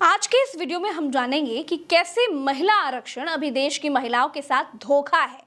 आज के इस वीडियो में हम जानेंगे कि कैसे महिला आरक्षण अभी देश की महिलाओं के साथ धोखा है।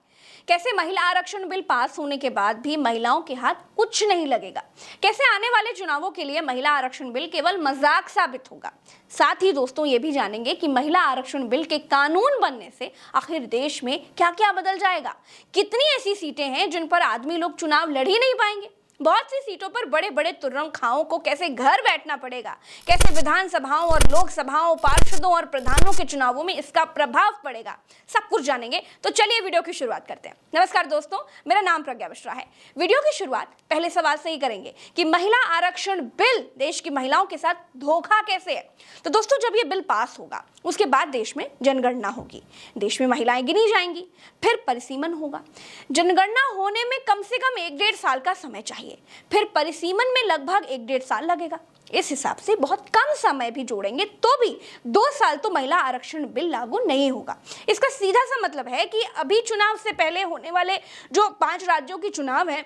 कैसे महिला आरक्षण बिल पास होने के बाद भी महिलाओं के हाथ कुछ नहीं लगेगा। कैसे आने वाले चुनावों के लिए महिला आरक्षण बिल केवल मजाक साबित होगा। साथ ही दोस्तों ये भी जानेंगे कि महिला आरक्षण बिल के कानून बनने से आखिर देश में क्या क्या बदल जाएगा। कितनी ऐसी सीटें हैं जिन पर आदमी लोग चुनाव लड़ ही नहीं पाएंगे। बहुत सी सीटों पर बड़े बड़े तुर्रम खाओं को कैसे घर बैठना पड़ेगा। कैसे विधानसभाओं और लोकसभाओं, पार्षदों और प्रधानों के चुनावों में इसका प्रभाव पड़ेगा, सब कुछ जानेंगे। तो चलिए वीडियो की शुरुआत करते हैं। नमस्कार दोस्तों, मेरा नाम प्रज्ञा मिश्रा है। वीडियो की शुरुआत पहले सवाल से ही करेंगे कि महिला आरक्षण बिल देश की महिलाओं के साथ धोखा कैसे है। तो दोस्तों, जब ये बिल पास होगा उसके बाद देश में जनगणना होगी, देश में महिलाएं गिनी जाएंगी, फिर परिसीमन होगा। जनगणना होने में कम से कम 1-1.5 साल का समय चाहिए, फिर परिसीमन में लगभग 1-1.5 साल लगेगा। इस हिसाब से बहुत कम समय भी जोड़ेंगे तो भी 2 साल तो महिला आरक्षण बिल लागू नहीं होगा। इसका सीधा सा मतलब है कि अभी चुनाव से पहले होने वाले जो 5 राज्यों की चुनाव है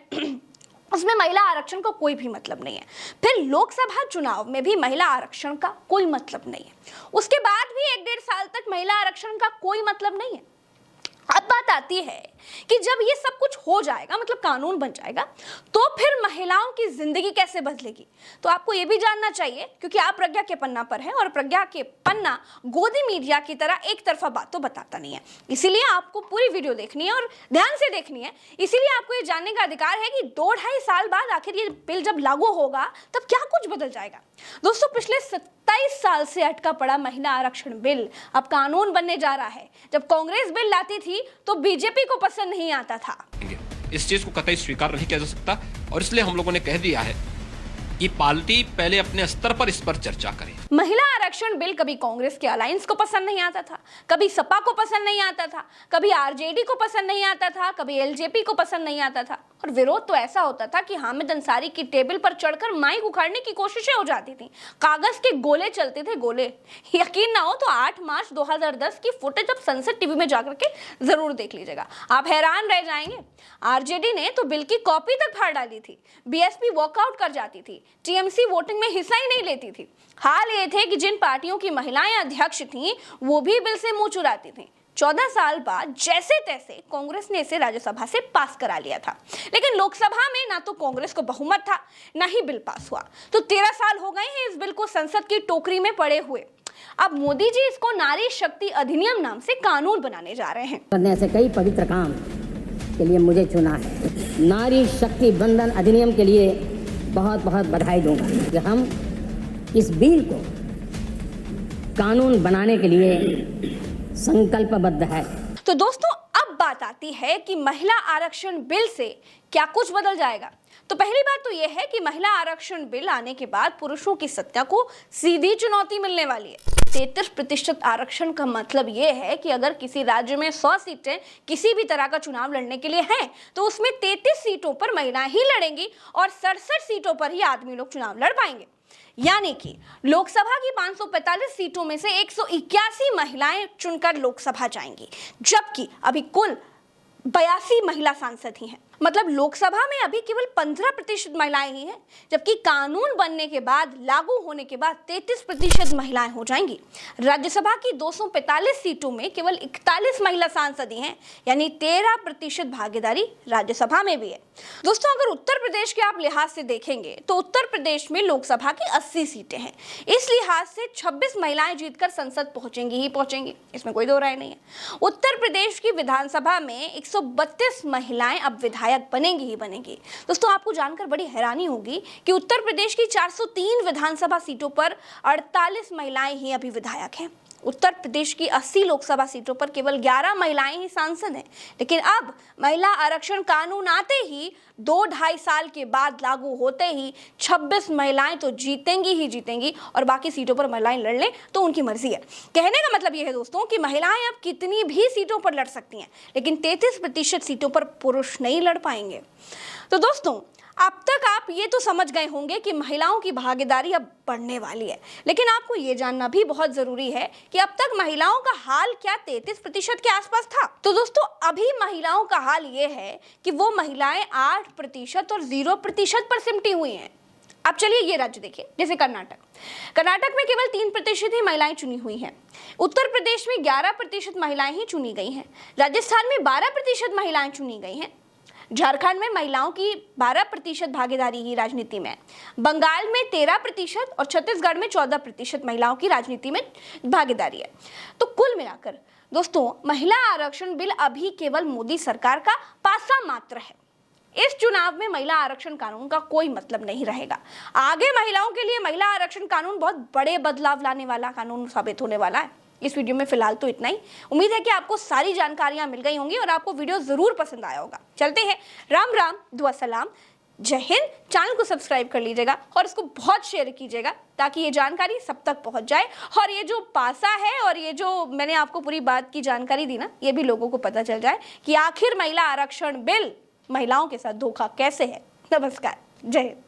उसमें महिला आरक्षण का कोई भी मतलब नहीं है। फिर लोकसभा चुनाव में भी महिला आरक्षण का कोई मतलब नहीं है। उसके बाद भी 1-1.5 साल तक महिला आरक्षण का कोई मतलब नहीं है। अब बात आती है कि जब ये सब कुछ हो जाएगा, मतलब कानून बन जाएगा, तो फिर महिलाओं की जिंदगी कैसे बदलेगी। तो आपको ये भी जानना चाहिए, क्योंकि आप प्रज्ञा के पन्ना पर हैं और प्रज्ञा के पन्ना गोदी मीडिया की तरह एक तरफा बात तो बताता नहीं है। इसीलिए आपको पूरी वीडियो देखनी है और ध्यान से देखनी है। इसीलिए आपको ये जानने का अधिकार है कि 2-2.5 साल बाद आखिर ये बिल जब लागू होगा तब क्या कुछ बदल जाएगा। दोस्तों, पिछले 27 साल से अटका पड़ा महिला आरक्षण बिल अब कानून बनने जा रहा है। जब कांग्रेस बिल लाती थी तो बीजेपी को पसंद नहीं आता था। इस चीज को कतई स्वीकार नहीं किया जा सकता और इसलिए हम लोगों ने कह दिया है कि पार्टी पहले अपने स्तर पर इस पर चर्चा करे। महिला आरक्षण बिल कभी कांग्रेस के अलायंस को पसंद नहीं आता था, कभी सपा को पसंद नहीं आता था, कभी आरजेडी को पसंद नहीं आता था, कभी एलजेपी को पसंद नहीं आता था। और विरोध तो ऐसा होता था कि हामिद अंसारी की टेबल पर चढ़कर माइक उखाड़ने की कोशिशें हो जाती थी। कागज के गोले चलते थे, गोले। यकीन ना हो तो 8 मार्च 2010 की फुटेज अब संसद टीवी में जाकर के जरूर देख लीजिएगा, आप हैरान रह जाएंगे। आरजेडी ने तो बिल की कॉपी तक फाड़ डाली थी, बीएसपी वॉकआउट कर जाती थी, टीएमसी वोटिंग में हिस्सा ही नहीं लेती थी। हाल ये थे कि जिन पार्टियों की महिलाएं अध्यक्ष थीं वो भी बिल से मुंह चुराती थीं। 14 साल बाद जैसे तैसे कांग्रेस ने इसे राज्यसभा से पास करा लिया था, लेकिन लोकसभा में ना तो कांग्रेस को बहुमत था, ना ही बिल पास हुआ। तो 13 साल हो गए हैं इस बिल को संसद की टोकरी में पड़े हुए। अब मोदी जी इसको नारी शक्ति अधिनियम नाम से कानून बनाने जा रहे हैं। करने से कई पवित्र काम के लिए मुझे चुना है। नारी शक्ति बंधन अधिनियम के लिए बहुत बहुत बधाई दूंगा कि हम इस बिल को कानून बनाने के लिए संकल्पबद्ध है। तो दोस्तों, अब बात आती है कि महिला आरक्षण बिल से क्या कुछ बदल जाएगा। तो पहली बात तो यह है कि महिला आरक्षण बिल आने के बाद पुरुषों की सत्ता को सीधी चुनौती मिलने वाली है। 33% आरक्षण का मतलब यह है कि अगर किसी राज्य में 100 सीटें किसी भी तरह का चुनाव लड़ने के लिए हैं, तो उसमें 33 सीटों पर महिलाएं ही लड़ेंगी और 67 सीटों पर ही आदमी लोग चुनाव लड़ पाएंगे। यानी कि लोकसभा की 545 सीटों में से 181 महिलाएं चुनकर लोकसभा जाएंगी, जबकि अभी कुल 82 महिला सांसद ही हैं। मतलब लोकसभा में अभी केवल 15% महिलाएं ही हैं, जबकि कानून बनने के बाद, लागू होने के बाद 33% महिलाएं हो जाएंगी। राज्यसभा की 245 सीटों में केवल 41 महिला सांसद ही हैं, यानी 13% भागीदारी राज्यसभा में भी है। दोस्तों, अगर उत्तर प्रदेश के आप लिहाज से देखेंगे तो उत्तर प्रदेश में लोकसभा की 80 सीटें हैं। इस लिहाज से 26 महिलाएं जीतकर संसद पहुंचेंगी ही पहुंचेंगी, इसमें कोई दो राय नहीं है। उत्तर प्रदेश की विधानसभा में 132 महिलाएं अब विधायक बनेंगी ही बनेंगी। दोस्तों, आपको जानकर बड़ी हैरानी होगी कि उत्तर प्रदेश की 403 विधानसभा सीटों पर 48 महिलाएं ही अभी विधायक हैं। उत्तर प्रदेश की 80 लोकसभा सीटों पर केवल 11 महिलाएं ही सांसद हैं। लेकिन अब महिला आरक्षण कानून आते ही 2-2.5 साल के बाद लागू होते ही 26 महिलाएं तो जीतेंगी ही जीतेंगी और बाकी सीटों पर महिलाएं लड़ लें तो उनकी मर्जी है। कहने का मतलब यह है दोस्तों कि महिलाएं अब कितनी भी सीटों पर लड़ सकती हैं, लेकिन 33% सीटों पर पुरुष नहीं लड़ पाएंगे। तो दोस्तों, अब तक आप ये तो समझ गए होंगे कि महिलाओं की भागीदारी अब बढ़ने वाली है, लेकिन आपको ये जानना भी बहुत जरूरी है कि अब तक महिलाओं का हाल क्या 33% के आसपास था। तो दोस्तों, अभी महिलाओं का हाल ये है कि वो महिलाएं 8% और 0% पर सिमटी हुई हैं। अब चलिए ये राज्य देखिए, जैसे कर्नाटक में केवल 3% ही महिलाएं चुनी हुई हैं। उत्तर प्रदेश में 11% महिलाएं ही चुनी गई हैं। राजस्थान में 12% महिलाएं चुनी गई हैं। झारखंड में महिलाओं की 12% भागीदारी ही राजनीति में है। बंगाल में 13% और छत्तीसगढ़ में 14% महिलाओं की राजनीति में भागीदारी है। तो कुल मिलाकर दोस्तों, महिला आरक्षण बिल अभी केवल मोदी सरकार का पासा मात्र है। इस चुनाव में महिला आरक्षण कानून का कोई मतलब नहीं रहेगा। आगे महिलाओं के लिए महिला आरक्षण कानून बहुत बड़े बदलाव लाने वाला कानून साबित होने वाला है। इस वीडियो में फिलहाल तो इतना ही। उम्मीद है कि आपको सारी जानकारियां मिल गई होंगी और आपको वीडियो जरूर पसंद आया होगा। चलते हैं, राम राम, दुआ सलाम, जय हिंद। चैनल को सब्सक्राइब कर लीजिएगा और इसको बहुत शेयर कीजिएगा ताकि ये जानकारी सब तक पहुंच जाए और ये जो पासा है और ये जो मैंने आपको पूरी बात की जानकारी दी ना, ये भी लोगों को पता चल जाए कि आखिर महिला आरक्षण बिल महिलाओं के साथ धोखा कैसे है। नमस्कार, जय हिंद।